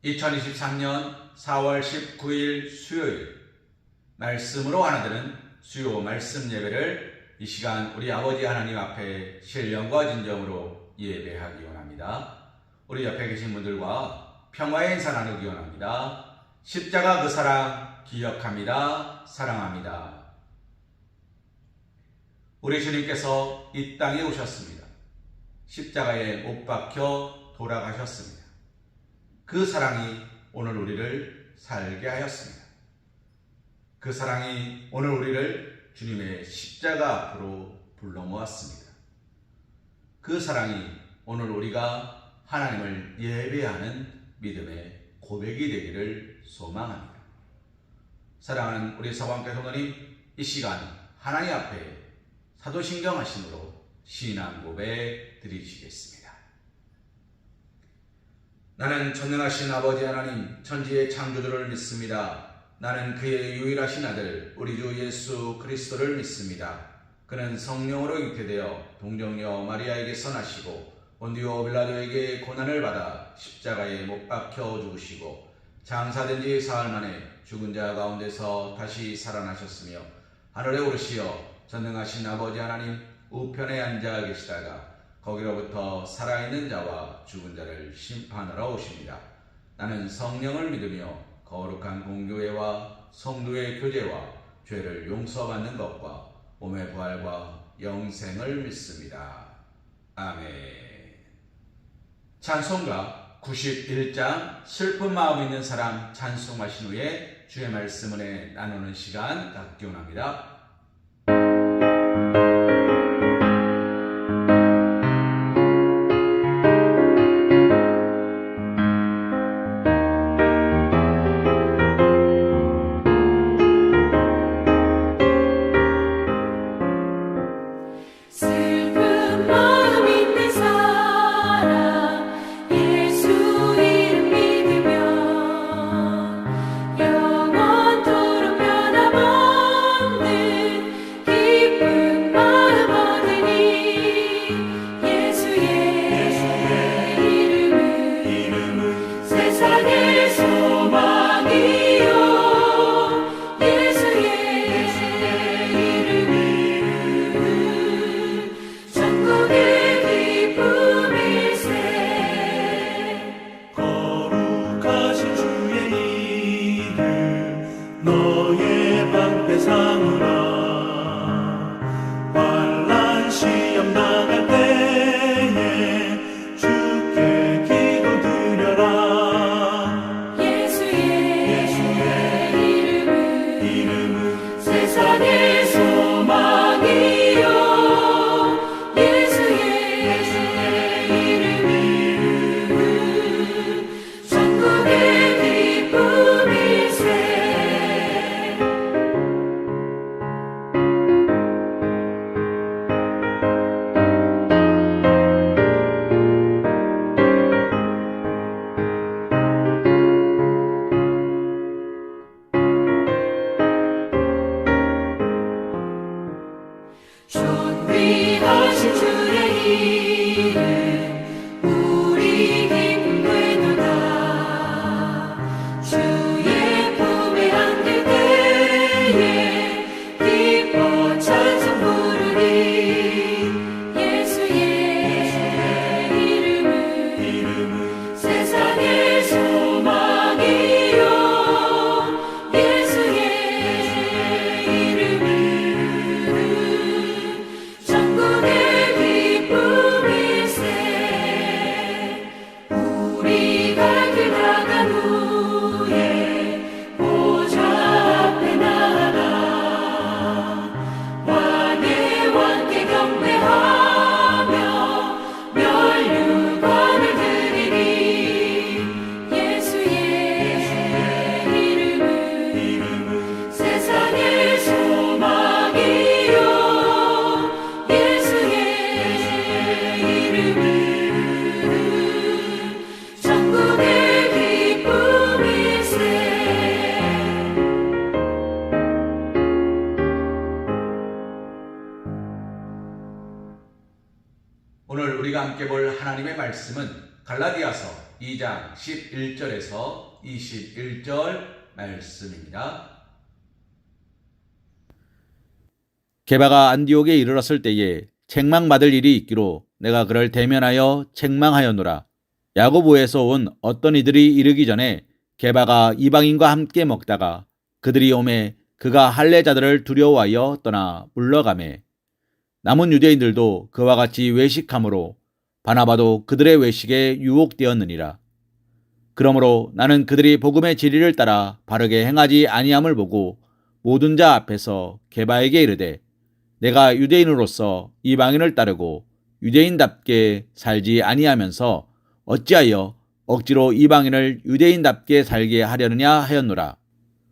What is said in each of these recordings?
2023년 4월 19일 수요일 말씀으로 하나되는 수요 말씀 예배를 이 시간 우리 아버지 하나님 앞에 신령과 진정으로 예배하기 원합니다. 우리 옆에 계신 분들과 평화의 인사 나누기 원합니다. 십자가 그 사랑 기억합니다. 사랑합니다. 우리 주님께서 이 땅에 오셨습니다. 십자가에 못 박혀 돌아가셨습니다. 그 사랑이 오늘 우리를 살게 하였습니다. 그 사랑이 오늘 우리를 주님의 십자가 앞으로 불러 모았습니다. 그 사랑이 오늘 우리가 하나님을 예배하는 믿음의 고백이 되기를 소망합니다. 사랑하는 우리 서방교 성도님, 이 시간 하나님 앞에 사도신경하심으로 신앙 고백 드리시겠습니다. 나는 전능하신 아버지 하나님 천지의 창조주를 믿습니다. 나는 그의 유일하신 아들 우리 주 예수 그리스도를 믿습니다. 그는 성령으로 잉태되어 동정녀 마리아에게서 나시고 본디오 빌라도에게 고난을 받아 십자가에 못 박혀 죽으시고 장사된 지 사흘 만에 죽은 자 가운데서 다시 살아나셨으며 하늘에 오르시어 전능하신 아버지 하나님 우편에 앉아 계시다가 거기로부터 살아있는 자와 죽은 자를 심판하러 오십니다. 나는 성령을 믿으며 거룩한 공교회와 성도의 교제와 죄를 용서받는 것과 몸의 부활과 영생을 믿습니다. 아멘. 찬송가 91장 슬픈 마음 있는 사람 찬송하신 후에 주의 말씀 은혜 나누는 시간 갖기 원합니다. 우리가 함께 볼 하나님의 말씀은 갈라디아서 2장 11절에서 21절 말씀입니다. 게바가 안디옥에 이르렀을 때에 책망받을 일이 있기로 내가 그를 대면하여 책망하였노라. 야고보에서 온 어떤 이들이 이르기 전에 게바가 이방인과 함께 먹다가 그들이 오매 그가 할례자들을 두려워하여 떠나 물러가매 남은 유대인들도 그와 같이 외식함으로 바나바도 그들의 외식에 유혹되었느니라. 그러므로 나는 그들이 복음의 진리를 따라 바르게 행하지 아니함을 보고 모든 자 앞에서 게바에게 이르되 내가 유대인으로서 이방인을 따르고 유대인답게 살지 아니하면서 어찌하여 억지로 이방인을 유대인답게 살게 하려느냐 하였노라.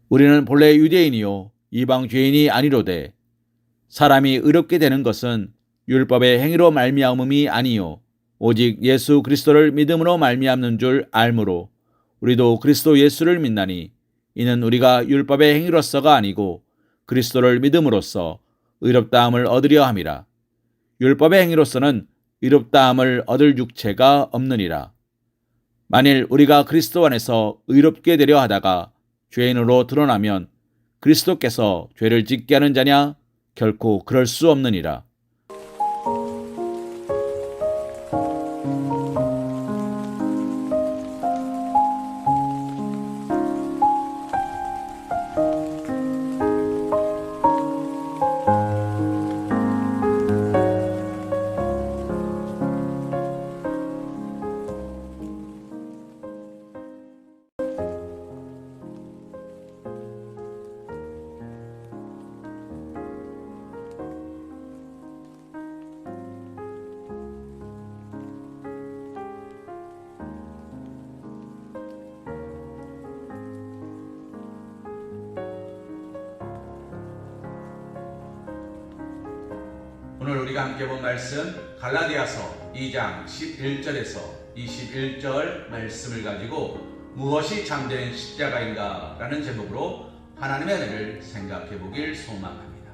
우리는 본래 유대인이요 이방 죄인이 아니로되 사람이 의롭게 되는 것은 율법의 행위로 말미암음이 아니요 오직 예수 그리스도를 믿음으로 말미암는 줄 알므로 우리도 그리스도 예수를 믿나니 이는 우리가 율법의 행위로서가 아니고 그리스도를 믿음으로써 의롭다함을 얻으려 함이라. 율법의 행위로서는 의롭다함을 얻을 육체가 없느니라. 만일 우리가 그리스도 안에서 의롭게 되려 하다가 죄인으로 드러나면 그리스도께서 죄를 짓게 하는 자냐? 결코 그럴 수 없느니라. 오늘 우리가 함께 본 말씀 갈라디아서 2장 11절에서 21절 말씀을 가지고 무엇이 참된 십자가인가 라는 제목으로 하나님의 은혜를 생각해 보길 소망합니다.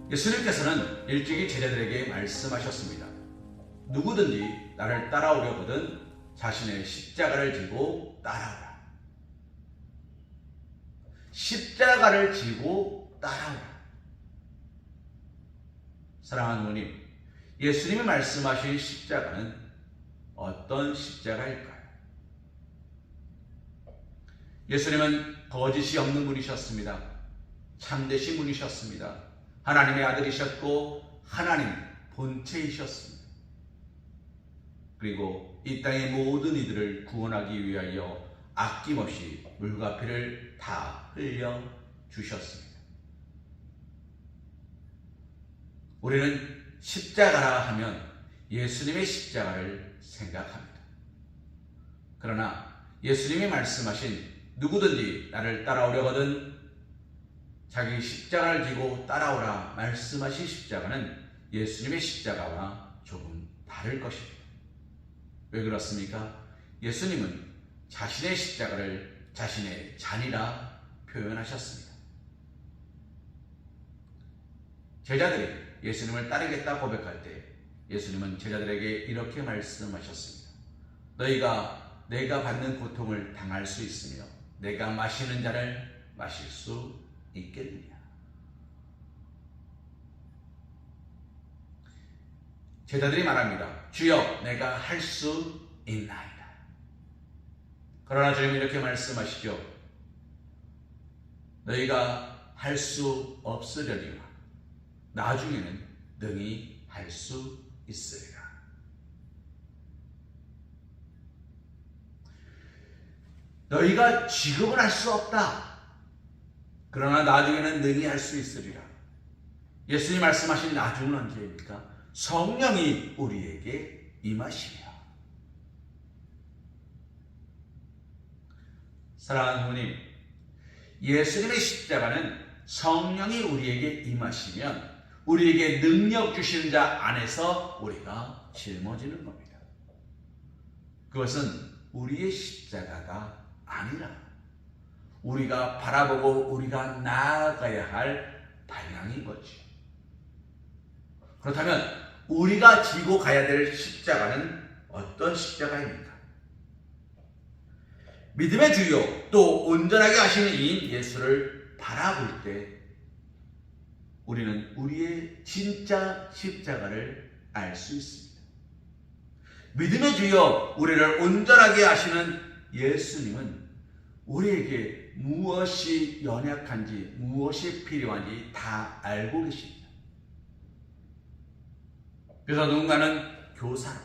예수님께서는 일찍이 제자들에게 말씀하셨습니다. 누구든지 나를 따라오려거든 자신의 십자가를 지고 따라오라. 십자가를 지고 따라오라. 사랑하는 누님, 예수님이 말씀하신 십자가는 어떤 십자가일까요? 예수님은 거짓이 없는 분이셨습니다. 참되신 분이셨습니다. 하나님의 아들이셨고 하나님 본체이셨습니다. 그리고 이 땅의 모든 이들을 구원하기 위하여 아낌없이 물과 피를 다 흘려 주셨습니다. 우리는 십자가라 하면 예수님의 십자가를 생각합니다. 그러나 예수님이 말씀하신 누구든지 나를 따라오려거든 자기 십자가를 지고 따라오라 말씀하신 십자가는 예수님의 십자가와 조금 다를 것입니다. 왜 그렇습니까? 예수님은 자신의 십자가를 자신의 잔이라 표현하셨습니다. 제자들이 예수님을 따르겠다 고백할 때 예수님은 제자들에게 이렇게 말씀하셨습니다. 너희가 내가 받는 고통을 당할 수 있으며 내가 마시는 잔을 마실 수 있겠느냐. 제자들이 말합니다. 주여 내가 할 수 있나이다. 그러나 주님은 이렇게 말씀하시죠. 너희가 할 수 없으려니와 나중에는 능히 할 수 있으리라. 너희가 지금은 할 수 없다. 그러나 나중에는 능히 할 수 있으리라. 예수님 말씀하신 나중은 언제입니까? 성령이 우리에게 임하시며. 사랑하는 부모님, 예수님의 십자가는 성령이 우리에게 임하시면 우리에게 능력 주시는 자 안에서 우리가 짊어지는 겁니다. 그것은 우리의 십자가가 아니라 우리가 바라보고 우리가 나아가야 할 방향인 거죠. 그렇다면 우리가 지고 가야 될 십자가는 어떤 십자가입니까? 믿음의 주요 또 온전하게 하시는 이인 예수를 바라볼 때 우리는 우리의 진짜 십자가를 알 수 있습니다. 믿음의 주여 우리를 온전하게 하시는 예수님은 우리에게 무엇이 연약한지 무엇이 필요한지 다 알고 계십니다. 그래서 누군가는 교사로,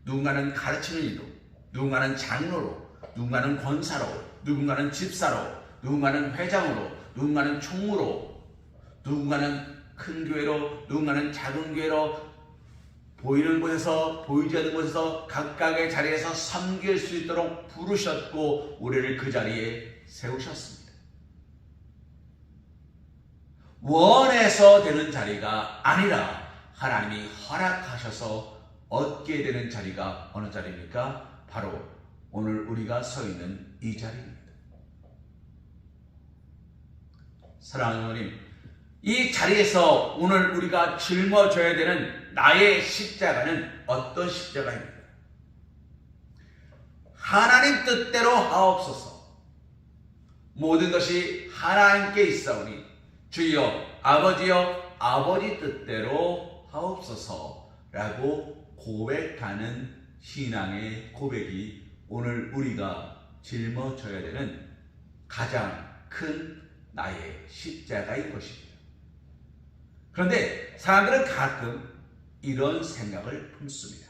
누군가는 가르치는 이로, 누군가는 장로로, 누군가는 권사로, 누군가는 집사로, 누군가는 회장으로, 누군가는 총무로, 누군가는 큰 교회로, 누군가는 작은 교회로, 보이는 곳에서 보이지 않는 곳에서 각각의 자리에서 섬길 수 있도록 부르셨고 우리를 그 자리에 세우셨습니다. 원해서 되는 자리가 아니라 하나님이 허락하셔서 얻게 되는 자리가 어느 자리입니까? 바로 오늘 우리가 서 있는 이 자리입니다. 사랑하는 어머님, 이 자리에서 오늘 우리가 짊어져야 되는 나의 십자가는 어떤 십자가입니까? 하나님 뜻대로 하옵소서. 모든 것이 하나님께 있사오니 주여 아버지여 아버지 뜻대로 하옵소서라고 고백하는 신앙의 고백이 오늘 우리가 짊어져야 되는 가장 큰 나의 십자가인 것입니다. 그런데 사람들은 가끔 이런 생각을 품습니다.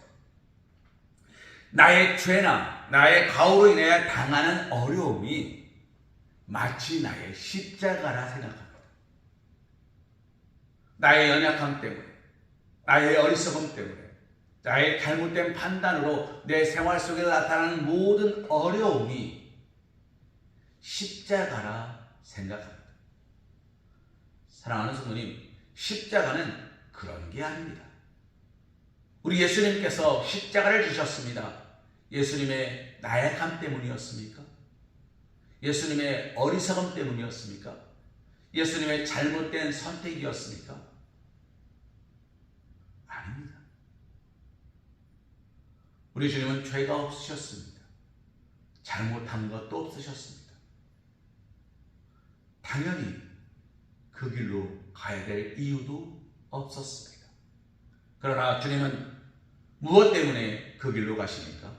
나의 죄나 나의 가오로 인해 당하는 어려움이 마치 나의 십자가라 생각합니다. 나의 연약함 때문에, 나의 어리석음 때문에, 나의 잘못된 판단으로 내 생활 속에 나타나는 모든 어려움이 십자가라 생각합니다. 사랑하는 성도님, 십자가는 그런 게 아닙니다. 우리 예수님께서 십자가를 지셨습니다. 예수님의 나약함 때문이었습니까? 예수님의 어리석음 때문이었습니까? 예수님의 잘못된 선택이었습니까? 아닙니다. 우리 주님은 죄가 없으셨습니다. 잘못한 것도 없으셨습니다. 당연히 그 길로 가야 될 이유도 없었습니다. 그러나 주님은 무엇 때문에 그 길로 가십니까?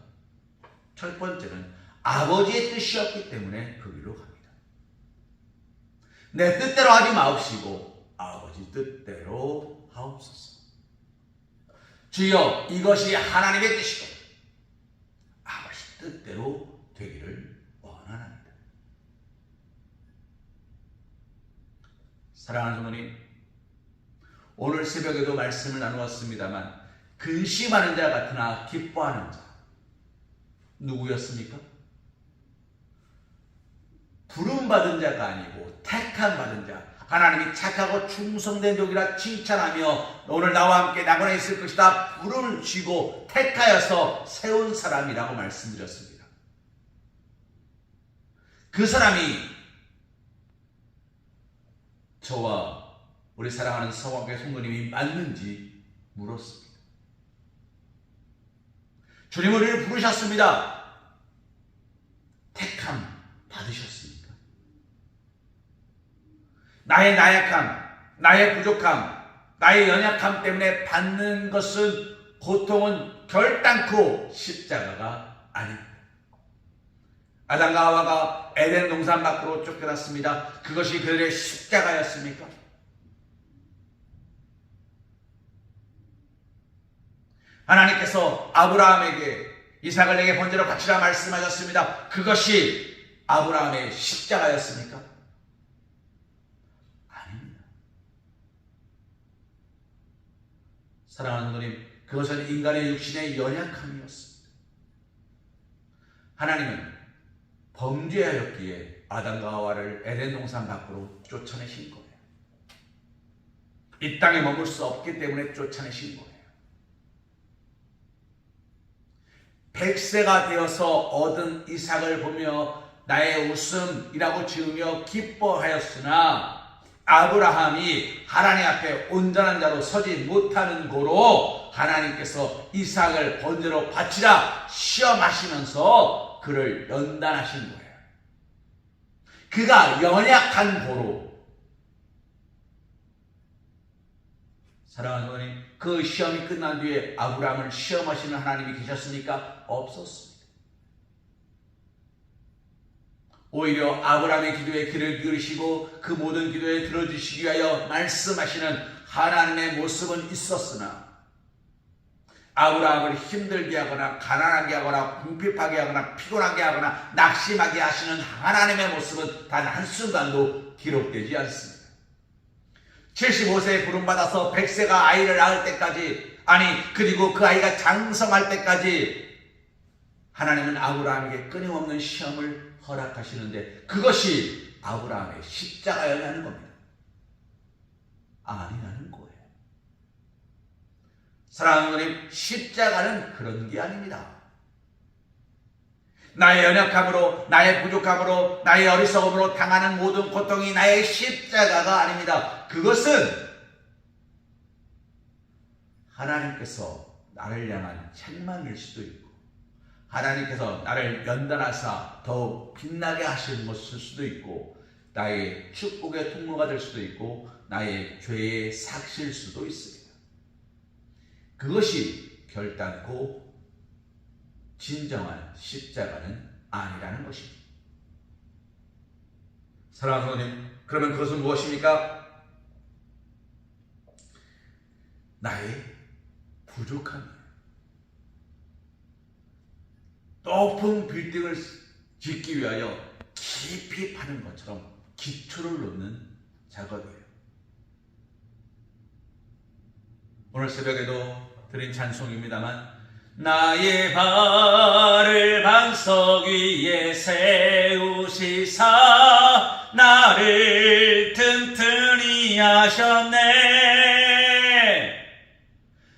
첫 번째는 아버지의 뜻이었기 때문에 그 길로 갑니다. 내 뜻대로 하지 마옵시고 아버지 뜻대로 하옵소서. 주여 이것이 하나님의 뜻이고 아버지 뜻대로 되기를 원하나이다. 사랑하는 성도님, 오늘 새벽에도 말씀을 나누었습니다만 근심하는 자 같으나 기뻐하는 자 누구였습니까? 부름받은 자가 아니고 택함 받은 자, 하나님이 착하고 충성된 종이라 칭찬하며 오늘 나와 함께 낙원에 있을 것이다 부름을 쥐고 택하여서 세운 사람이라고 말씀드렸습니다. 그 사람이 저와 우리 사랑하는 성화교회 성도님이 맞는지 물었습니다. 주님 우리를 부르셨습니다. 택함 받으셨습니까? 나의 나약함, 나의 부족함, 나의 연약함 때문에 받는 것은 고통은 결단코 십자가가 아닙니다. 아담과 하와가 에덴 동산 밖으로 쫓겨났습니다. 그것이 그들의 십자가였습니까? 하나님께서 아브라함에게 이삭을 내게 번제로 바치라 말씀하셨습니다. 그것이 아브라함의 십자가였습니까? 아닙니다. 사랑하는 성도님, 그것은 인간의 육신의 연약함이었습니다. 하나님은 범죄하였기에 아담과 하와를 에덴 동산 밖으로 쫓아내신 거예요. 이 땅에 머물 수 없기 때문에 쫓아내신 거예요. 100세가 되어서 얻은 이삭을 보며 나의 웃음이라고 지으며 기뻐하였으나 아브라함이 하나님 앞에 온전한 자로 서지 못하는 고로 하나님께서 이삭을 번제로 바치라 시험하시면서 그를 연단하신 거예요. 그가 연약한 고로. 사랑하는 어머님, 그 시험이 끝난 뒤에 아브라함을 시험하시는 하나님이 계셨습니까? 없었습니다. 오히려 아브라함의 기도에 귀를 기울이시고 그 모든 기도에 들어주시기 위하여 말씀하시는 하나님의 모습은 있었으나 아브라함을 힘들게 하거나 가난하게 하거나 궁핍하게 하거나 피곤하게 하거나 낙심하게 하시는 하나님의 모습은 단 한순간도 기록되지 않습니다. 75세에 부름받아서 100세가 아이를 낳을 때까지, 그리고 그 아이가 장성할 때까지 하나님은 아브라함에게 끊임없는 시험을 허락하시는데 그것이 아브라함의 십자가여야하는 겁니다. 아니라는 거예요. 사랑하는 어머님, 십자가는 그런 게 아닙니다. 나의 연약함으로, 나의 부족함으로, 나의 어리석음으로 당하는 모든 고통이 나의 십자가가 아닙니다. 그것은 하나님께서 나를 향한 책망일 수도 있고 하나님께서 나를 연단하사 더욱 빛나게 하시는 것일 수도 있고 나의 축복의 통로가 될 수도 있고 나의 죄의 삭실 수도 있습니다. 그것이 결단코 진정한 십자가는 아니라는 것입니다. 사랑하는 성도님, 그러면 그것은 무엇입니까? 나의 부족함이에요. 높은 빌딩을 짓기 위하여 깊이 파는 것처럼 기초를 놓는 작업이에요. 오늘 새벽에도 드린 찬송입니다만, 나의 발을 반석 위에 세우시사 나를 튼튼히 하셨네.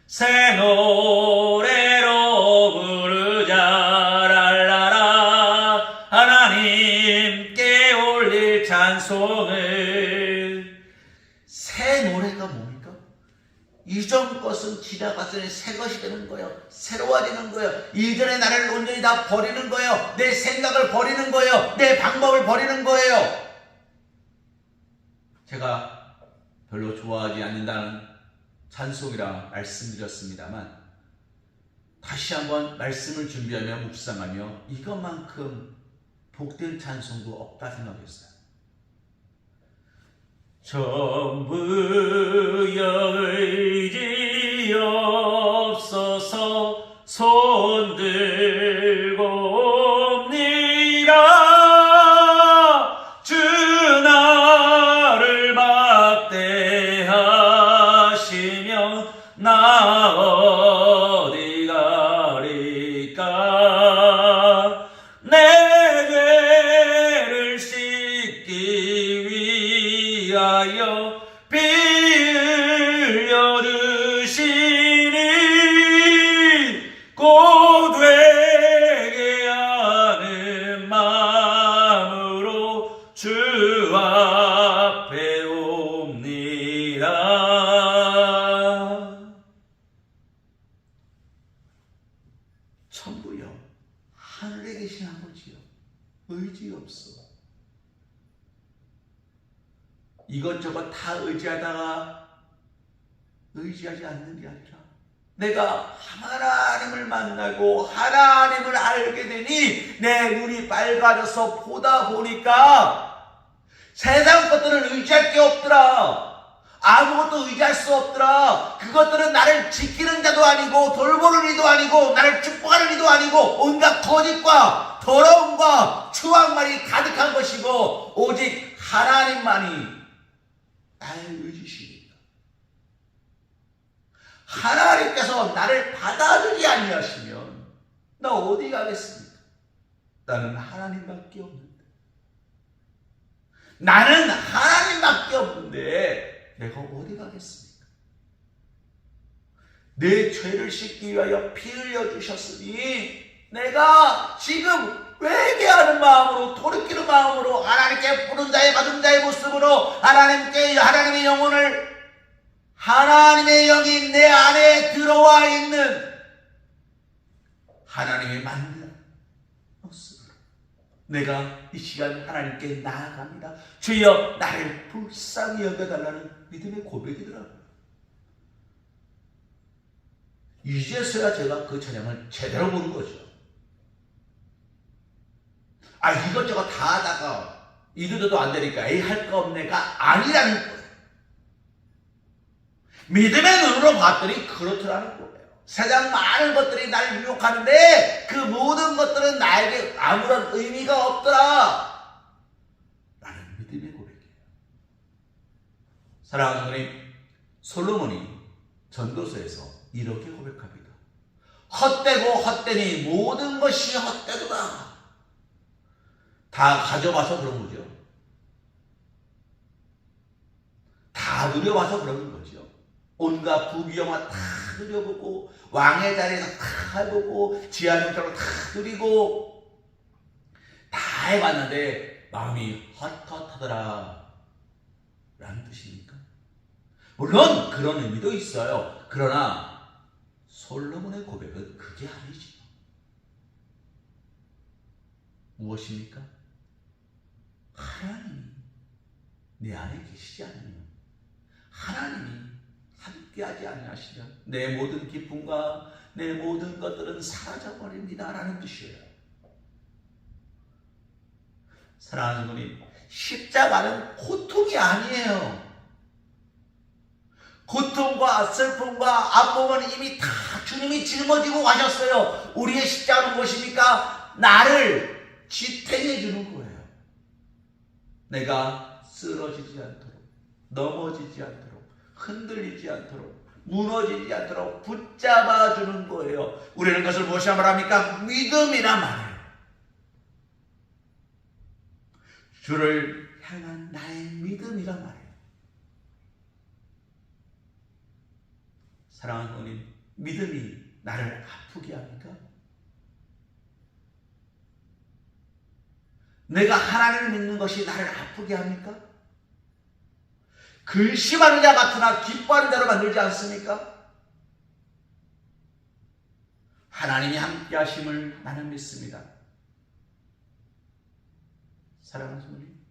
새 노래로 부르자 랄라라 하나님께 올릴 찬송을. 새 노래가 뭡니까? 이전 것은 지나갔으니 새 것이 되는 거예요. 새로워지는 거예요. 이전에 나를 온전히 다 버리는 거예요. 내 생각을 버리는 거예요. 내 방법을 버리는 거예요. 제가 별로 좋아하지 않는다는 찬송이라 말씀드렸습니다만 다시 한번 말씀을 준비하며 묵상하며 이것만큼 복된 찬송도 없다 생각했어요. 전부 의지 없어서 손들고 옵니다. 주 나를 막대하시며 나 어디 가리까. 내 죄를 씻기 위하여 피 흘려 주시니 곧 되게 하는 마음으로 주 앞에 옵니다. 전부요, 하늘에 계신 아버지요, 의지 없어. 이것저것 다 의지하다가 의지하지 않는 게 아니라 내가 하나님을 만나고 하나님을 알게 되니 내 눈이 밝아져서 보다 보니까 세상 것들은 의지할 게 없더라. 아무것도 의지할 수 없더라. 그것들은 나를 지키는 자도 아니고 돌보는 이도 아니고 나를 축복하는 이도 아니고 온갖 거짓과 더러움과 추악말이 가득한 것이고 오직 하나님만이 나의 의지시니까. 하나님께서 나를 받아주지 아니하시면 나 어디 가겠습니까? 나는 하나님밖에 없는데. 나는 하나님밖에 없는데 내가 어디 가겠습니까? 내 죄를 씻기 위하여 피 흘려 주셨으니 내가 지금 회개하는 마음으로 돌이키는 마음으로 하나님께 부른 자의 받은 자의 모습으로 하나님의 영혼을 하나님의 영이 내 안에 들어와 있는 하나님의 만든 모습으로 내가 이 시간 하나님께 나아갑니다. 주여 나를 불쌍히 여겨달라는 믿음의 고백이더라고요. 이제서야 제가 그 찬양을 제대로 부른 거죠. 이것저것 다 하다가 이도저도 안 되니까 할 거 없네가 아니라는 거예요. 믿음의 눈으로 봤더니 그렇더라는 거예요. 세상 많은 것들이 나를 유혹하는데 그 모든 것들은 나에게 아무런 의미가 없더라 라는 믿음의 고백이에요. 사랑하는 하나님, 솔로몬이 전도서에서 이렇게 고백합니다. 헛되고 헛되니 모든 것이 헛되도다. 다 가져와서 그런 거죠. 다 누려와서 그런 거죠. 온갖 부귀영화 다 누려보고 왕의 자리에서 다 해보고 지하명처럼 다 누리고 다 해봤는데 마음이 헛헛하더라 라는 뜻입니까? 물론 그런 의미도 있어요. 그러나 솔로몬의 고백은 그게 아니지. 무엇입니까? 하나님이 내 안에 계시지 않으면, 하나님이 함께하지 아니하시면 내 모든 기쁨과 내 모든 것들은 사라져버립니다 라는 뜻이에요. 사랑하는 분이, 십자가는 고통이 아니에요. 고통과 슬픔과 아픔은 이미 다 주님이 짊어지고 가셨어요. 우리의 십자가는 무엇입니까? 나를 지탱해 주는 거예요. 내가 쓰러지지 않도록, 넘어지지 않도록, 흔들리지 않도록, 무너지지 않도록 붙잡아 주는 거예요. 우리는 그것을 무엇이라 말합니까? 믿음이란 말이에요. 주를 향한 나의 믿음이란 말이에요. 사랑하는 하나님, 믿음이 나를 아프게 합니까? 내가 하나님을 믿는 것이 나를 아프게 합니까? 근심하는 자 같으나 기뻐하는 자로 만들지 않습니까? 하나님이 함께 하심을 나는 믿습니다. 사랑하는 성도님,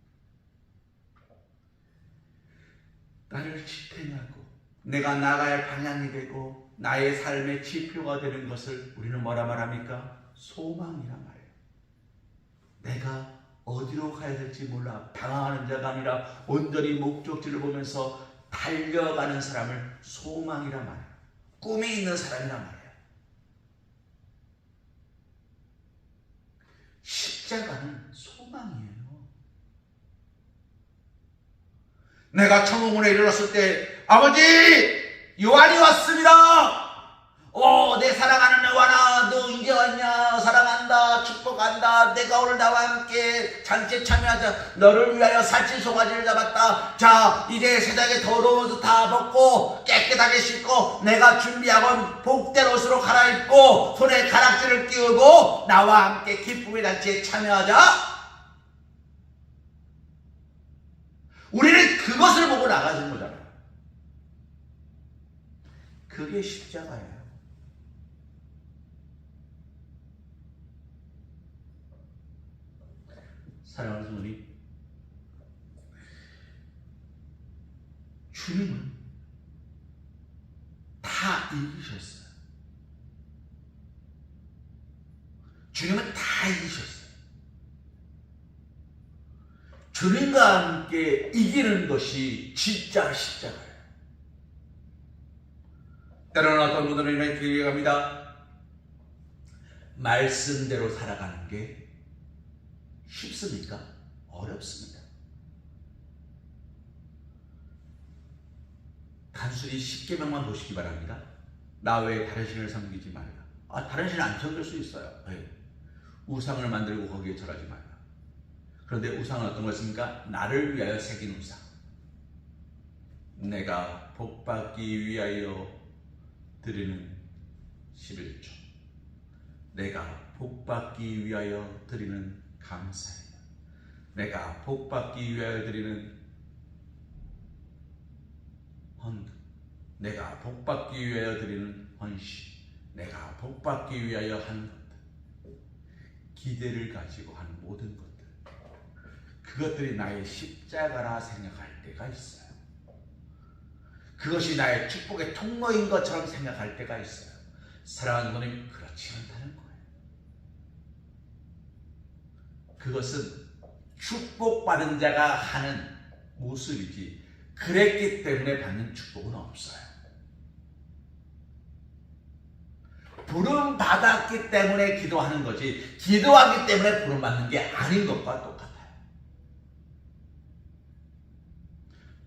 나를 지탱하고 내가 나가야 할 방향이 되고 나의 삶의 지표가 되는 것을 우리는 뭐라 말합니까? 소망이란 말이에요. 내가 어디로 가야 될지 몰라 방황하는 자가 아니라 온전히 목적지를 보면서 달려가는 사람을 소망이란 말이에요. 꿈이 있는 사람이란 말이에요. 십자가는 소망이에요. 내가 청혼문에 이르렀을 때, 아버지, 요한이 왔습니다. 내 사랑하는 요한아, 너 이제 왔냐? 사랑한다, 축복한다. 내가 오늘 나와 함께 잔치에 참여하자. 너를 위하여 살찐 송아지를 잡았다. 자, 이제 세상에 더러운 옷 다 벗고 깨끗하게 씻고 내가 준비하건 복된 옷으로 갈아입고 손에 가락지를 끼우고 나와 함께 기쁨의 잔치에 참여하자. 우리는 그것을 보고 나가는 거잖아요. 그게 십자가예요. 사랑하는 성도님, 주님은 다 이기셨어요. 주님은 다 이기셨어요. 주님과 함께 이기는 것이 진짜 십자가예요. 때로는 어떤 분들은 이렇게 얘기합니다. 말씀대로 살아가는 게 쉽습니까? 어렵습니다. 단순히 10계명만 보시기 바랍니다. 나 외에 다른 신을 섬기지 말라. 다른 신을 안 섬길 수 있어요. 네. 우상을 만들고 거기에 절하지 말라. 그런데 우상은 어떤 것입니까? 나를 위하여 새긴 우상. 내가 복받기 위하여 드리는 11조. 내가 복받기 위하여 드리는 감사예요. 내가 복받기 위하여 드리는 헌금, 내가 복받기 위하여 드리는 헌신, 내가 복받기 위하여 하는 것들, 기대를 가지고 하는 모든 것들, 그것들이 나의 십자가라 생각할 때가 있어요. 그것이 나의 축복의 통로인 것처럼 생각할 때가 있어요. 사랑하는 분님, 그렇지 않다는 거예요. 그것은 축복받은 자가 하는 모습이지, 그랬기 때문에 받는 축복은 없어요. 부름 받았기 때문에 기도하는 거지, 기도하기 때문에 부름 받는 게 아닌 것과 똑같아요.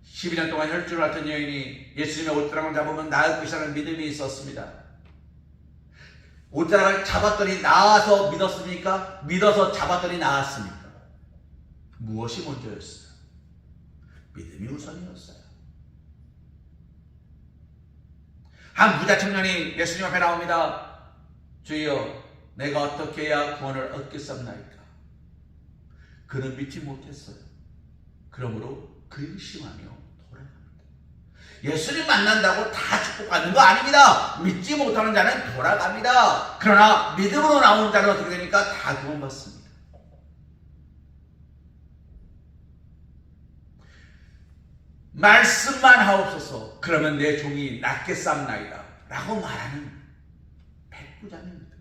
12년 동안 혈주를 앓던 여인이 예수님의 옷자락을 잡으면 나을 것이라는 믿음이 있었습니다. 옷자락을 잡았더니 나아서 믿었습니까? 믿어서 잡았더니 나았습니까? 무엇이 먼저였어요? 믿음이 우선이었어요. 한 부자 청년이 예수님 앞에 나옵니다. 주여, 내가 어떻게 해야 구원을 얻겠습니까? 그는 믿지 못했어요. 그러므로 근심하며 돌아갑니다. 예수님 만난다고 다 축복받는 거 아닙니다. 믿지 못하는 자는 돌아갑니다. 그러나 믿음으로 나온 자는 어떻게 됩니까? 다 구원받습니다. 말씀만 하옵소서, 그러면 내 종이 낫겠사옵나이다 라고 말하는 백부장입니다.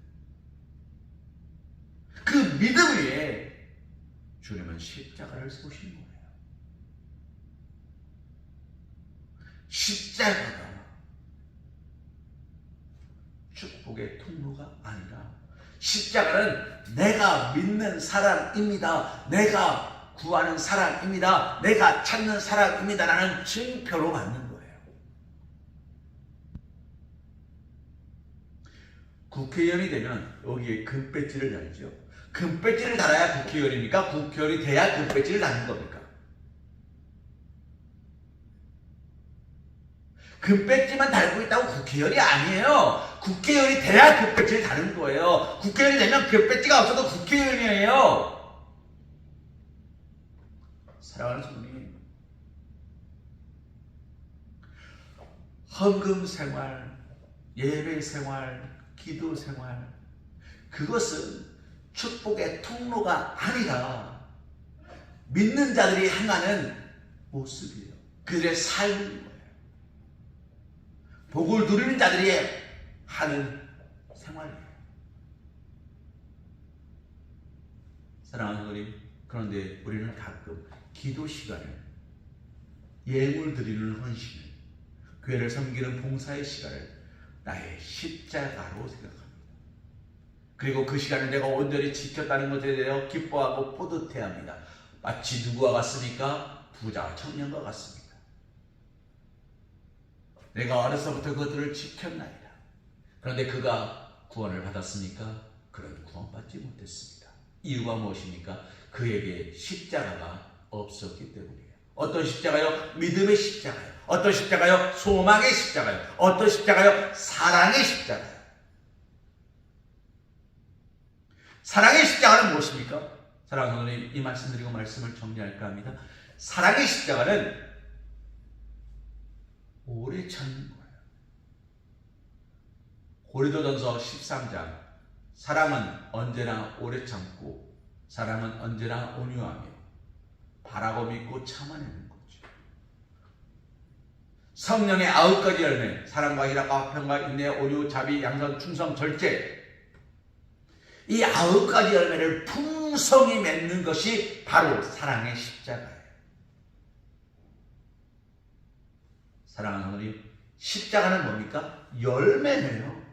그 믿음 위에 주님은 십자가를 쏘신 거예요. 십자가가 축복의 통로가 아니라, 십자가는 내가 믿는 사람입니다, 내가 구하는 사람입니다, 내가 찾는 사람입니다 라는 증표로 받는 거예요. 국회의원이 되면 여기에 금배지를 달죠. 금배지를 달아야 국회의원입니까? 국회의원이 돼야 금배지를 다는 겁니까? 금배지만 달고 있다고 국회의원이 아니에요. 국회의원이 돼야 금배지를 다는 거예요. 국회의원이 되면 금배지가 없어도 국회의원이에요. 사랑하는 성도님, 헌금 생활, 예배 생활, 기도 생활, 그것은 축복의 통로가 아니라 믿는 자들이 행하는 모습이에요. 그들의 삶인 거예요. 복을 누리는 자들이 하는 생활이에요. 사랑하는 성도님, 그런데 우리는 가끔 기도 시간을, 예물 드리는 헌신을, 교회를 섬기는 봉사의 시간을 나의 십자가로 생각합니다. 그리고 그 시간을 내가 온전히 지켰다는 것에 대해 기뻐하고 뿌듯해합니다. 마치 누구와 같습니까? 부자 청년과 같습니다. 내가 어려서부터 그것들을 지켰나이다. 그런데 그가 구원을 받았습니까? 그는 구원받지 못했습니다. 이유가 무엇입니까? 그에게 십자가가 없었기 때문이에요. 어떤 십자가요? 믿음의 십자가요. 어떤 십자가요? 소망의 십자가요. 어떤 십자가요? 사랑의 십자가요. 사랑의 십자가는 무엇입니까? 사랑하는 성도님, 이 말씀 드리고 말씀을 정리할까 합니다. 사랑의 십자가는 오래 참는 거예요. 고린도전서 13장, 사랑은 언제나 오래 참고 사랑은 언제나 온유하며 바라고 믿고 참아내는 거죠. 성령의 9가지 열매, 사랑과 희락과 화평과 인내, 온유, 자비, 양선, 충성, 절제, 이 9가지 열매를 풍성히 맺는 것이 바로 사랑의 십자가예요. 사랑하는 하나님, 십자가는 뭡니까? 열매네요.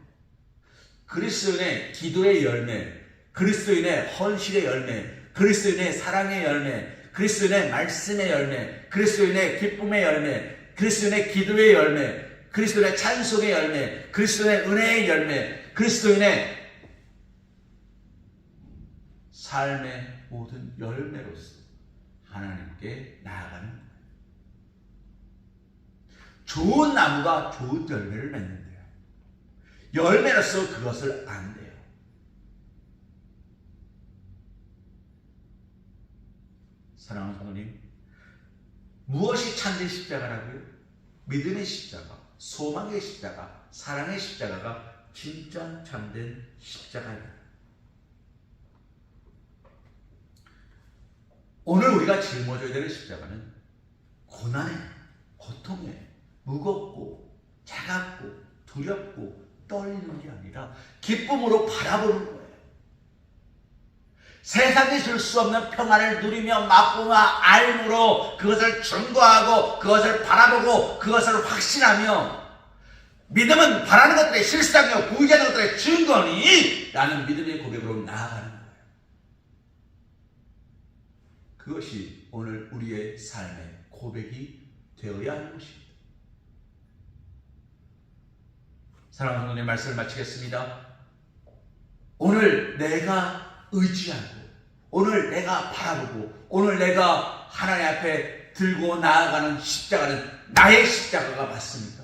그리스도인의 기도의 열매, 그리스도인의 헌신의 열매, 그리스도인의 사랑의 열매, 그리스도인의 말씀의 열매, 그리스도인의 기쁨의 열매, 그리스도인의 기도의 열매, 그리스도인의 찬송의 열매, 그리스도인의 은혜의 열매, 그리스도인의 삶의 모든 열매로서 하나님께 나아가는 거예요. 좋은 나무가 좋은 열매를 맺는데요. 열매로서 그것을 안 돼요. 사랑하는 성도님, 무엇이 참된 십자가라고요? 믿음의 십자가, 소망의 십자가, 사랑의 십자가가 진짜 참된 십자가입니다. 오늘 우리가 짊어져야 되는 십자가는 고난에, 고통에, 무겁고 차갑고 두렵고 떨리는 게 아니라 기쁨으로 바라보는 거예요. 세상에 줄 수 없는 평안을 누리며 맛보아 알므로 그것을 증거하고 그것을 바라보고 그것을 확신하며 믿음은 바라는 것들의 실상이요 보이지 않는 것들의 증거니 라는 믿음의 고백으로 나아가는 거예요. 그것이 오늘 우리의 삶의 고백이 되어야 하는 것입니다. 사랑하는 성도님, 말씀을 마치겠습니다. 오늘 내가 의지하고 오늘 내가 바라보고 오늘 내가 하나님 앞에 들고 나아가는 십자가는 나의 십자가가 맞습니까?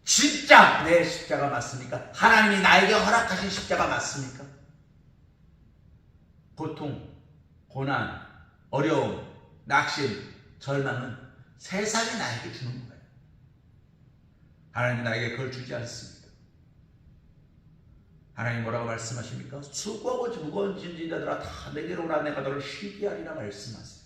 진짜 내 십자가 맞습니까? 하나님이 나에게 허락하신 십자가 맞습니까? 고통, 고난, 어려움, 낙심, 절망은 세상이 나에게 주는 거예요. 하나님이 나에게 그걸 주지 않습니다. 하나님 뭐라고 말씀하십니까? 수고하고 무거운 짐진 자들아 다 내게로 오라 내가 너를 쉬게 하리라 말씀하세요.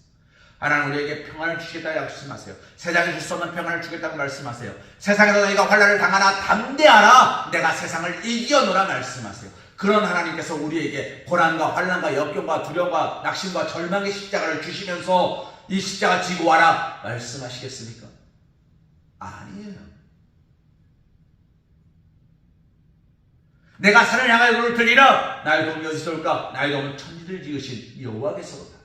하나님 우리에게 평안을 주시겠다 약속하세요. 세상에 줄 수 없는 평안을 주겠다고 말씀하세요. 세상에서 너희가 환난을 당하나 담대하라 내가 세상을 이겨노라 말씀하세요. 그런 하나님께서 우리에게 고난과 환난과 역경과 두려움과 낙심과 절망의 십자가를 주시면서 이 십자가 지고 와라 말씀하시겠습니까? 아니에요. 내가 산을 향하여 눈을 들리라 나의 도움이 어디서 올까? 나의 도움은 천지를 지으신 여호와께서 오다.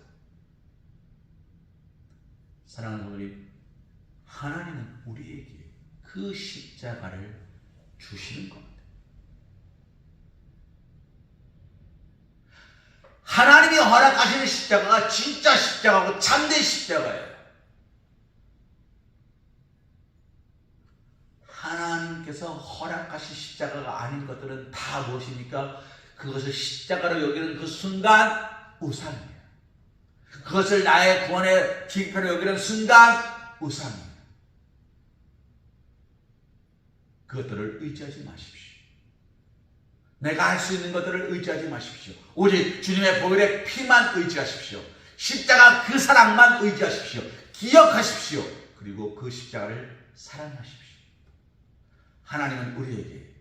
사랑하는 성도님, 하나님은 우리에게 그 십자가를 주시는 겁니다. 하나님이 허락하시는 십자가가 진짜 십자가고 참된 십자가예요. 하나님께서 허락하신 십자가가 아닌 것들은 다 무엇입니까? 그것을 십자가로 여기는 그 순간 우상이에요. 그것을 나의 구원의 기표로 여기는 순간 우상이에요. 그것들을 의지하지 마십시오. 내가 할 수 있는 것들을 의지하지 마십시오. 오직 주님의 보혈의 피만 의지하십시오. 십자가 그 사랑만 의지하십시오. 기억하십시오. 그리고 그 십자가를 사랑하십시오. 하나님은 우리에게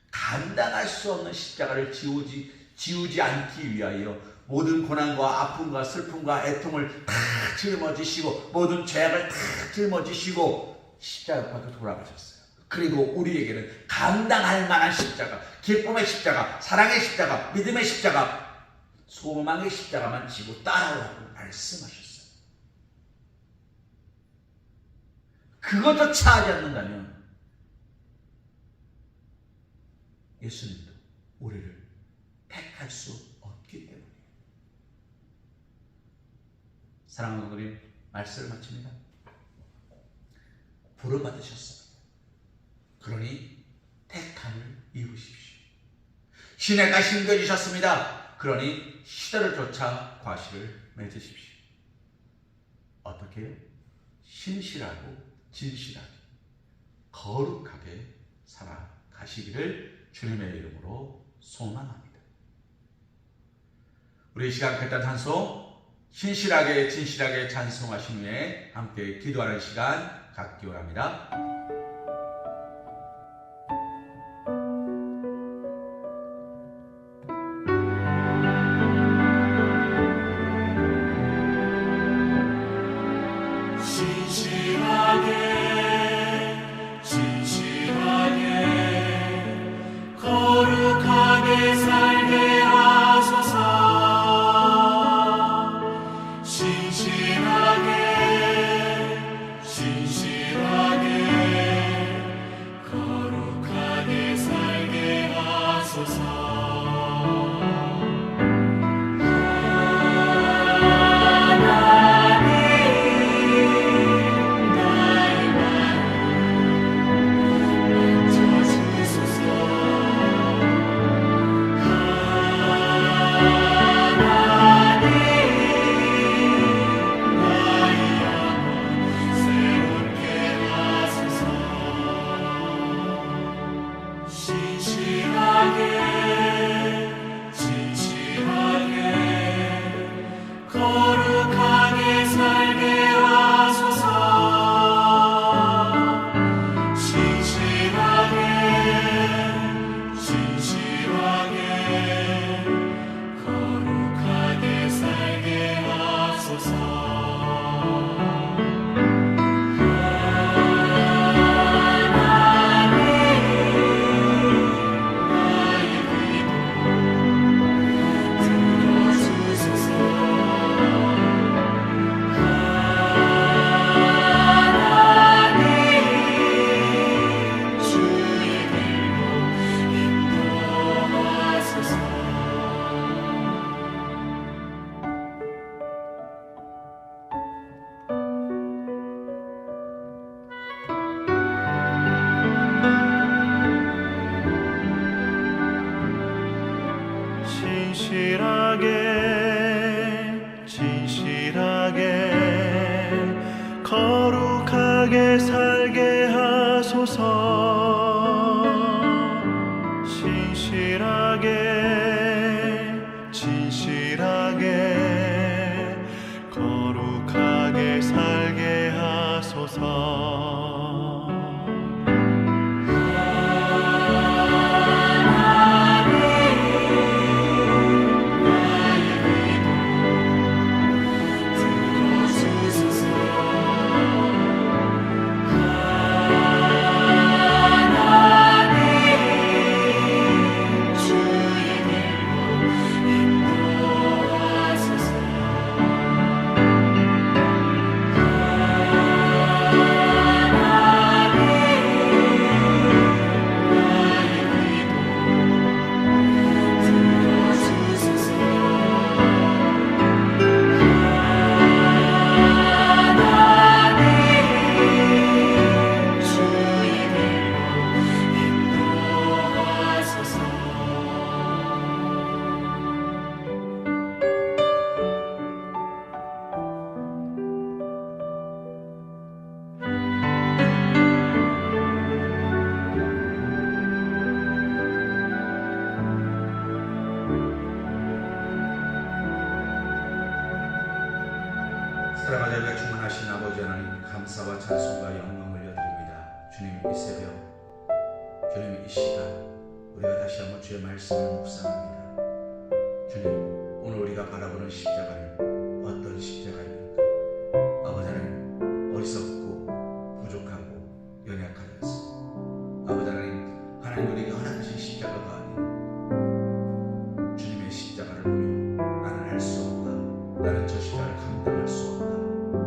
감당할 수 없는 십자가를 지우지 않기 위하여 모든 고난과 아픔과 슬픔과 애통을 다 짊어지시고 모든 죄악을 다 짊어지시고 십자가 앞으로 돌아가셨어요. 그리고 우리에게는 감당할 만한 십자가, 기쁨의 십자가, 사랑의 십자가, 믿음의 십자가, 소망의 십자가만 지고 따라오라고 말씀하셨어요. 그것조차 하지 않는다면 예수님도 우리를 택할 수 없기 때문이에요. 사랑하는 성도님, 말씀을 마칩니다. 부름받으셨습니다. 그러니 택함을 이루십시오. 시내가 힘겨지셨습니다. 그러니 시대를 쫓아 과실을 맺으십시오. 어떻게 해요? 신실하고 진실하게 거룩하게 살아가시기를 주님의 이름으로 소망합니다. 우리 이 시간 결단 찬송 신실하게 진실하게 찬송하신 후에 함께 기도하는 시간 갖기 원합니다. 거룩하게 살게 하소서. 신실하게 진실하게 거룩하게 살게 하소서. 진실하게 거룩하게 살게 하소서. 사랑하는 자비가 충만하신 아버지 하나님, 감사와 찬송과 영광을 올려드립니다. 주님, 이 새벽, 주님, 이 시간 우리가 다시 한번 주의 말씀을 묵상합니다. 주님, 오늘 우리가 바라보는 십자가는 어떤 십자가입니까? 아버지 하나님, 어리석고 부족하고 연약하였습니다. 아버지 하나님, 하나님 우리에게 허락하신 십자가가 아닌 주님의 십자가를 보며 나는 할 수 없다, 나는 저 십자가를 감당할 수 없다,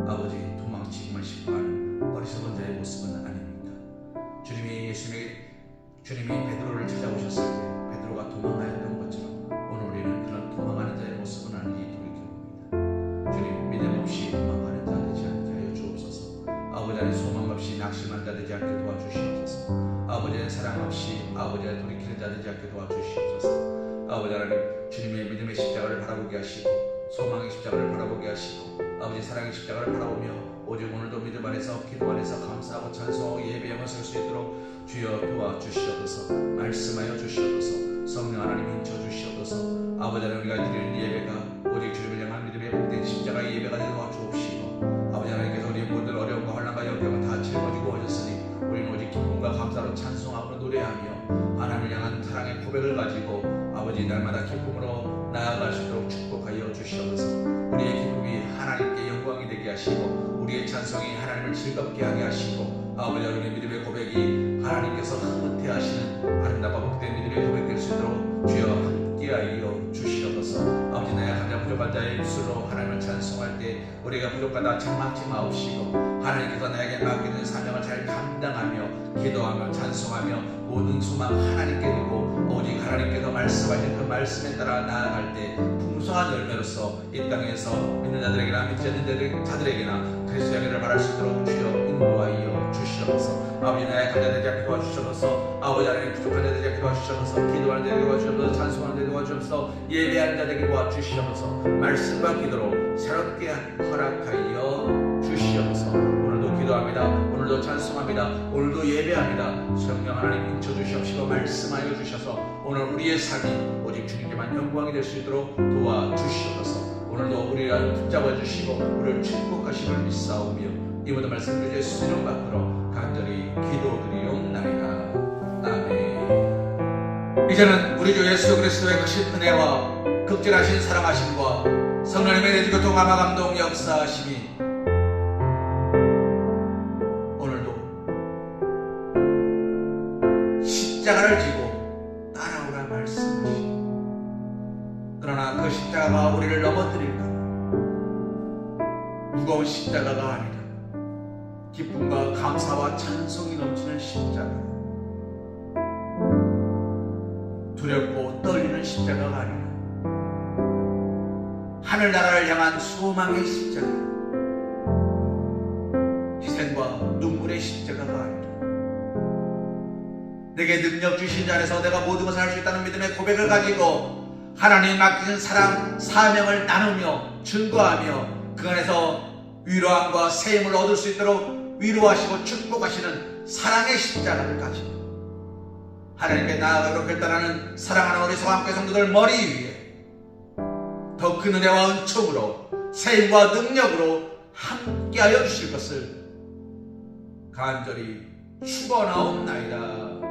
아버지 도망치기만 싶어하는 어리석은 자의 모습은 아닙니다. 주님이 베드로를 찾아오셨을 때 베드로가 도망하였던 것처럼 오늘 우리는 그런 도망하는 자의 모습은 아닌지 돌이켜봅니다. 주님, 믿음 없이 도망가는 자 되지 않게 하여 주옵소서. 아버지 안에 소망 없이 낙심한 자 되지 않게 도와주시옵소서. 아버지 안에 사랑 없이 아버지 안에 돌이키는 자 되지 않게 도와주시옵소서. 아버지 하나님, 주님의 믿음의 십자가를 바라보게 하시고 소망의 십자가를 바라보게 하시고 아버지 사랑의 십자가를 바라보며 오직 오늘도 믿음 안에서 기도 안에서 감사하고 찬송하고 예배하며 설 수 있도록 주여 도와주시옵소서. 말씀하여 주시옵소서. 성령 하나님 인쳐주시옵소서. 아버지 하나님, 우리가 드리는 예배가 오직 주님을 향한 믿음의 복된 십자가의 예배가 되게 도와주옵시고 아버지 하나님께서 우리 모든 어려움과 환난과 역경을 다 짊어지고 오셨으니 우리는 오직 기쁨과 감사로 찬송하고 노래하며 하나님을 향한 사랑의 고백을 가지고 아버지 날마다 기쁨으로 나아갈 수 있도록 축복하여 주시옵소서. 우리의 기쁨이 하나님께 영광이 되게 하시고 우리의 찬송이 하나님을 즐겁게 하게 하시고 아버지 하나님의 믿음의 고백이 하나님께서 흐뭇해하시는 아름답고 복된 믿음의 고백될 수 있도록 주여 함께하여 주시옵소서. 아버지, 나의 가장 부족한 자의 입술로 하나님을 찬송할 때 우리가 부족하다 장막지 마옵시고 하나님께서 나에게 맡기는 사명을 잘 감당하며 기도하며 찬송하며 모든 소망 하나님께 두고 오직 하나님께서 말씀하신 그 말씀에 따라 나아갈 때 풍성한 열매로서 이 땅에서 믿는 자들에게나 믿지 않는 자들에게나 그리스도의 향기를 바랄 수 있도록 주여 인도하여 주시옵소서. 아버지, 나의 가장 되지 않게 도와주시옵소서. 아버지 하나님, 부족한 자 되지 않게 도와주시옵소서. 기도하는 자 되게 도와주시옵소서. 찬송하는 자 되게 도와주시옵소서. 예배하는 자 되게 도와주시옵소서. 말씀과 기도로 새롭게 허락하여 주시옵소서. 오늘도 기도합니다. 오늘도 찬송합니다. 오늘도 예배합니다. 성령 하나님 인쳐주시옵시고 말씀하여 주셔서 오늘 우리의 삶이 오직 주님께만 영광이 될 수 있도록 도와주시옵소서. 오늘도 우리를 붙잡아 주시고 우리를 축복하심을 믿사오며 이 모든 말씀을 예수 이름 받들어 간절히 기도드리옵나이다. 아멘. 이제는 우리 주 예수 그리스도의 크신 은혜와 극진하신 사랑하심과 성령님의 내주교 통함과 감동 역사하심이 오늘도 십자가를 지고 따라오라 말씀하시니 그러나 그 십자가가 우리를 넘어뜨릴까 무거운 십자가가 아니라 기쁨과 감사와 찬송이 넘치는 십자가, 두렵고 떨리는 십자가가 아니라 하늘나라를 향한 소망의 십자가, 희생과 눈물의 십자가가 아니라 내게 능력 주신 자 안에서 내가 모든 것을 할 수 있다는 믿음의 고백을 가지고 하나님 맡기신 사랑, 사명을 나누며 증거하며 그 안에서 위로함과 세임을 얻을 수 있도록 위로하시고 축복하시는 사랑의 십자가를 가지고 하나님께 나아가도록 결단하는 사랑하는 우리 성함교회 성도들 머리 위에 더 큰 은혜와 은총으로 세임과 능력으로 함께하여 주실 것을 간절히 축원하옵나이다.